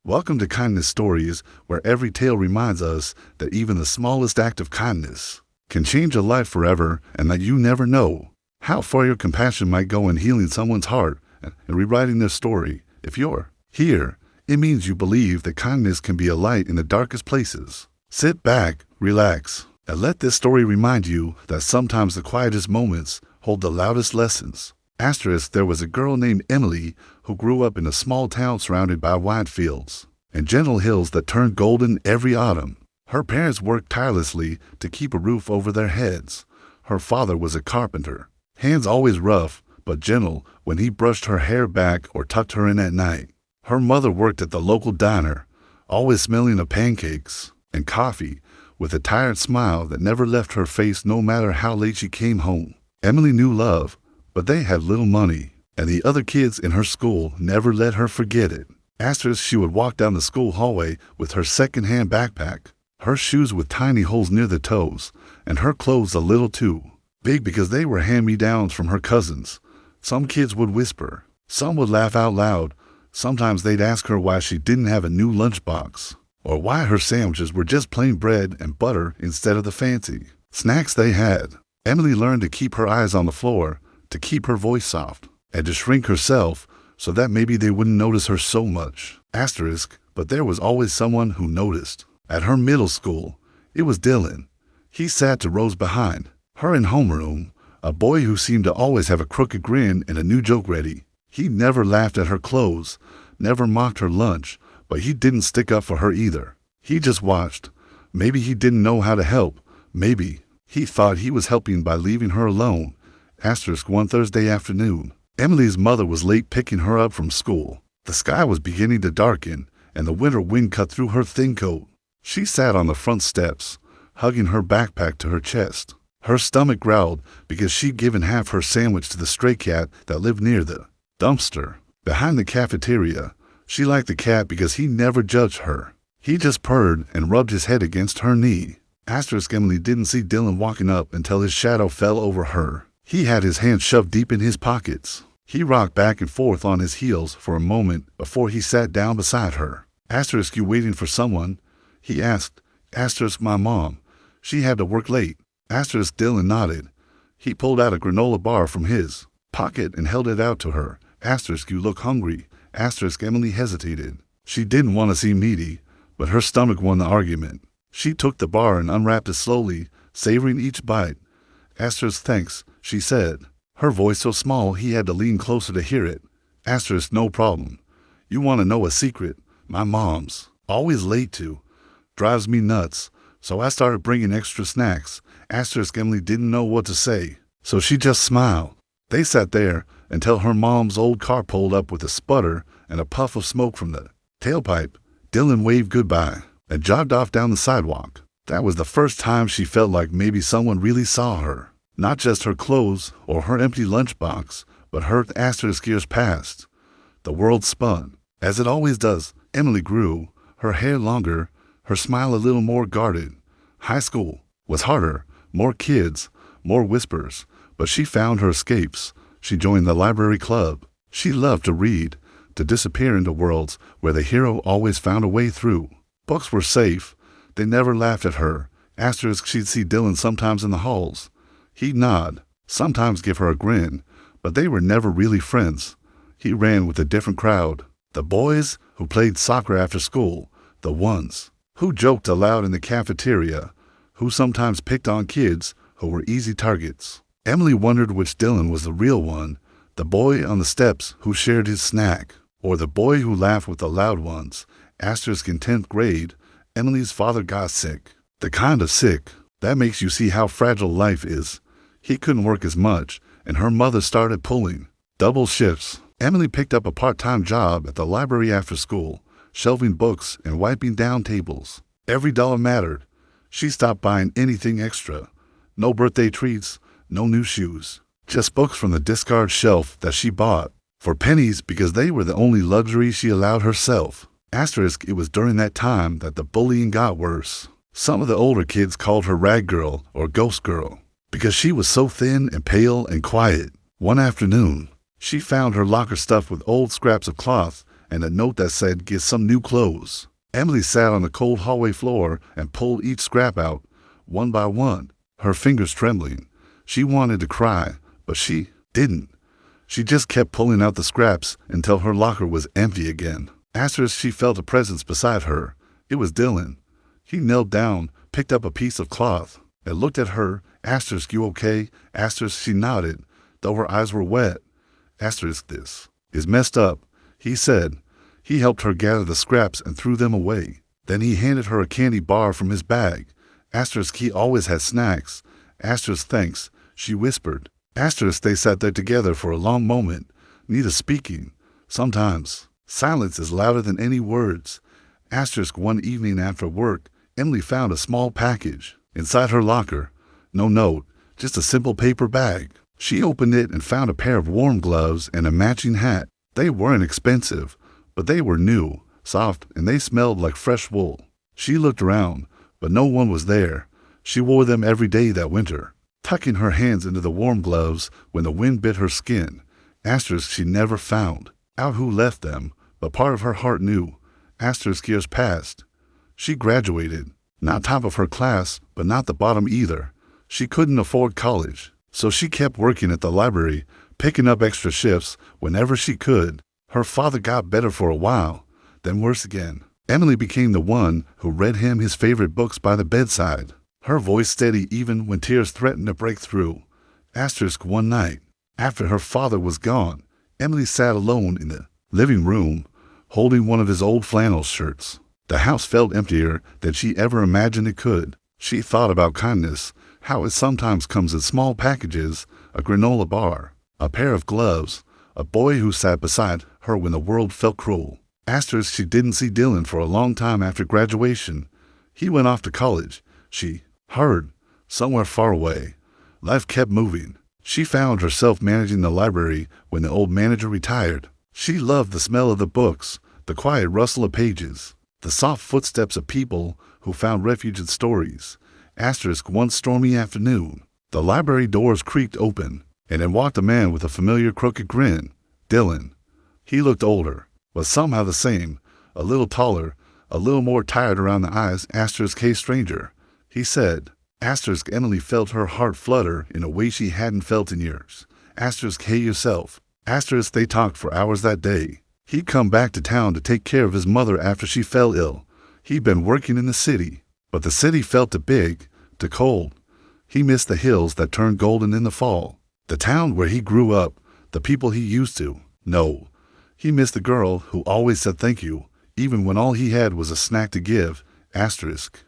Welcome to Kindness Stories, where every tale reminds us that even the smallest act of kindness can change a life forever and that you never know how far your compassion might go in healing someone's heart and rewriting their story. If you're here, it means you believe that kindness can be a light in the darkest places. Sit back, relax, and let this story remind you that sometimes the quietest moments hold the loudest lessons. There was a girl named Emily who grew up in a small town surrounded by wide fields and gentle hills that turned golden every autumn. Her parents worked tirelessly to keep a roof over their heads. Her father was a carpenter, hands always rough but gentle when he brushed her hair back or tucked her in at night. Her mother worked at the local diner, always smelling of pancakes and coffee, with a tired smile that never left her face no matter how late she came home. Emily knew love, but they had little money, and the other kids in her school never let her forget it. She would walk down the school hallway with her second-hand backpack, her shoes with tiny holes near the toes, and her clothes a little too big because they were hand-me-downs from her cousins. Some kids would whisper, some would laugh out loud. Sometimes they'd ask her why she didn't have a new lunchbox, or why her sandwiches were just plain bread and butter instead of the fancy snacks they had. Emily learned to keep her eyes on the floor, to keep her voice soft, and to shrink herself so that maybe they wouldn't notice her so much. But there was always someone who noticed. At her middle school, it was Dylan. He sat 2 rows behind her in homeroom, a boy who seemed to always have a crooked grin and a new joke ready. He never laughed at her clothes, never mocked her lunch, but he didn't stick up for her either. He just watched. Maybe he didn't know how to help. Maybe he thought he was helping by leaving her alone. One Thursday afternoon, Emily's mother was late picking her up from school. The sky was beginning to darken, and the winter wind cut through her thin coat. She sat on the front steps, hugging her backpack to her chest. Her stomach growled because she'd given half her sandwich to the stray cat that lived near the dumpster behind the cafeteria. She liked the cat because he never judged her. He just purred and rubbed his head against her knee. Emily didn't see Dylan walking up until his shadow fell over her. He had his hands shoved deep in his pockets. He rocked back and forth on his heels for a moment before he sat down beside her. You waiting for someone? He asked. My mom. She had to work late. Dylan nodded. He pulled out a granola bar from his pocket and held it out to her. You look hungry. Emily hesitated. She didn't want to seem needy, but her stomach won the argument. She took the bar and unwrapped it slowly, savoring each bite. Thanks, she said, her voice so small he had to lean closer to hear it. No problem. You want to know a secret? My mom's always late too. Drives me nuts. So I started bringing extra snacks. Emily didn't know what to say, so she just smiled. They sat there until her mom's old car pulled up with a sputter and a puff of smoke from the tailpipe. Dylan waved goodbye and jogged off down the sidewalk. That was the first time she felt like maybe someone really saw her. Not just her clothes or her empty lunchbox, but her. Years passed. The world spun. As it always does, Emily grew, her hair longer, her smile a little more guarded. High school was harder, more kids, more whispers, but she found her escapes. She joined the library club. She loved to read, to disappear into worlds where the hero always found a way through. Books were safe. They never laughed at her. She'd see Dylan sometimes in the halls. He'd nod, sometimes give her a grin, but they were never really friends. He ran with a different crowd. The boys who played soccer after school, the ones who joked aloud in the cafeteria, who sometimes picked on kids who were easy targets. Emily wondered which Dylan was the real one, the boy on the steps who shared his snack, or the boy who laughed with the loud ones. In 10th grade, Emily's father got sick. The kind of sick that makes you see how fragile life is. He couldn't work as much, and her mother started pulling double shifts. Emily picked up a part-time job at the library after school, shelving books and wiping down tables. Every dollar mattered. She stopped buying anything extra. No birthday treats, no new shoes. Just books from the discard shelf that she bought for pennies because they were the only luxury she allowed herself. It was during that time that the bullying got worse. Some of the older kids called her Rag Girl or Ghost Girl because she was so thin and pale and quiet. One afternoon, she found her locker stuffed with old scraps of cloth and a note that said, "Get some new clothes." Emily sat on the cold hallway floor and pulled each scrap out, one by one, her fingers trembling. She wanted to cry, but she didn't. She just kept pulling out the scraps until her locker was empty again. After she felt a presence beside her. It was Dylan. He knelt down, picked up a piece of cloth, and looked at her. Asterisk, "You okay?" Asterisk, she nodded, though her eyes were wet. Asterisk, "This is messed up," he said. He helped her gather the scraps and threw them away. Then he handed her a candy bar from his bag. Asterisk, he always had snacks. Asterisk, "Thanks," she whispered. Asterisk, they sat there together for a long moment, neither speaking. Sometimes silence is louder than any words. Asterisk, one evening after work, Emily found a small package inside her locker. No note, just a simple paper bag. She opened it and found a pair of warm gloves and a matching hat. They weren't expensive, but they were new, soft, and they smelled like fresh wool. She looked around, but no one was there. She wore them every day that winter, tucking her hands into the warm gloves when the wind bit her skin. Asterisk, she never found out who left them, but part of her heart knew. Asterisk, years passed. She graduated, not top of her class, but not the bottom either. She couldn't afford college, so she kept working at the library, picking up extra shifts whenever she could. Her father got better for a while, then worse again. Emily became the one who read him his favorite books by the bedside, her voice steady even when tears threatened to break through. Asterisk, one night, after her father was gone, Emily sat alone in the living room, holding one of his old flannel shirts. The house felt emptier than she ever imagined it could. She thought about kindness, how it sometimes comes in small packages, a granola bar, a pair of gloves, a boy who sat beside her when the world felt cruel. Asterisk, she didn't see Dylan for a long time after graduation. He went off to college, she heard, somewhere far away. Life kept moving. She found herself managing the library when the old manager retired. She loved the smell of the books, the quiet rustle of pages, the soft footsteps of people who found refuge in stories. Asterisk, one stormy afternoon, the library doors creaked open, and in walked a man with a familiar crooked grin. Dylan. He looked older, but somehow the same, a little taller, a little more tired around the eyes. Asterisk, "Hey, stranger," he said. Asterisk, Emily felt her heart flutter in a way she hadn't felt in years. Asterisk, "Hey, yourself." Asterisk, they talked for hours that day. He'd come back to town to take care of his mother after she fell ill. He'd been working in the city, but the city felt too big, too cold. He missed the hills that turned golden in the fall, the town where he grew up, the people he used to know. He missed the girl who always said thank you, even when all he had was a snack to give. Asterisk,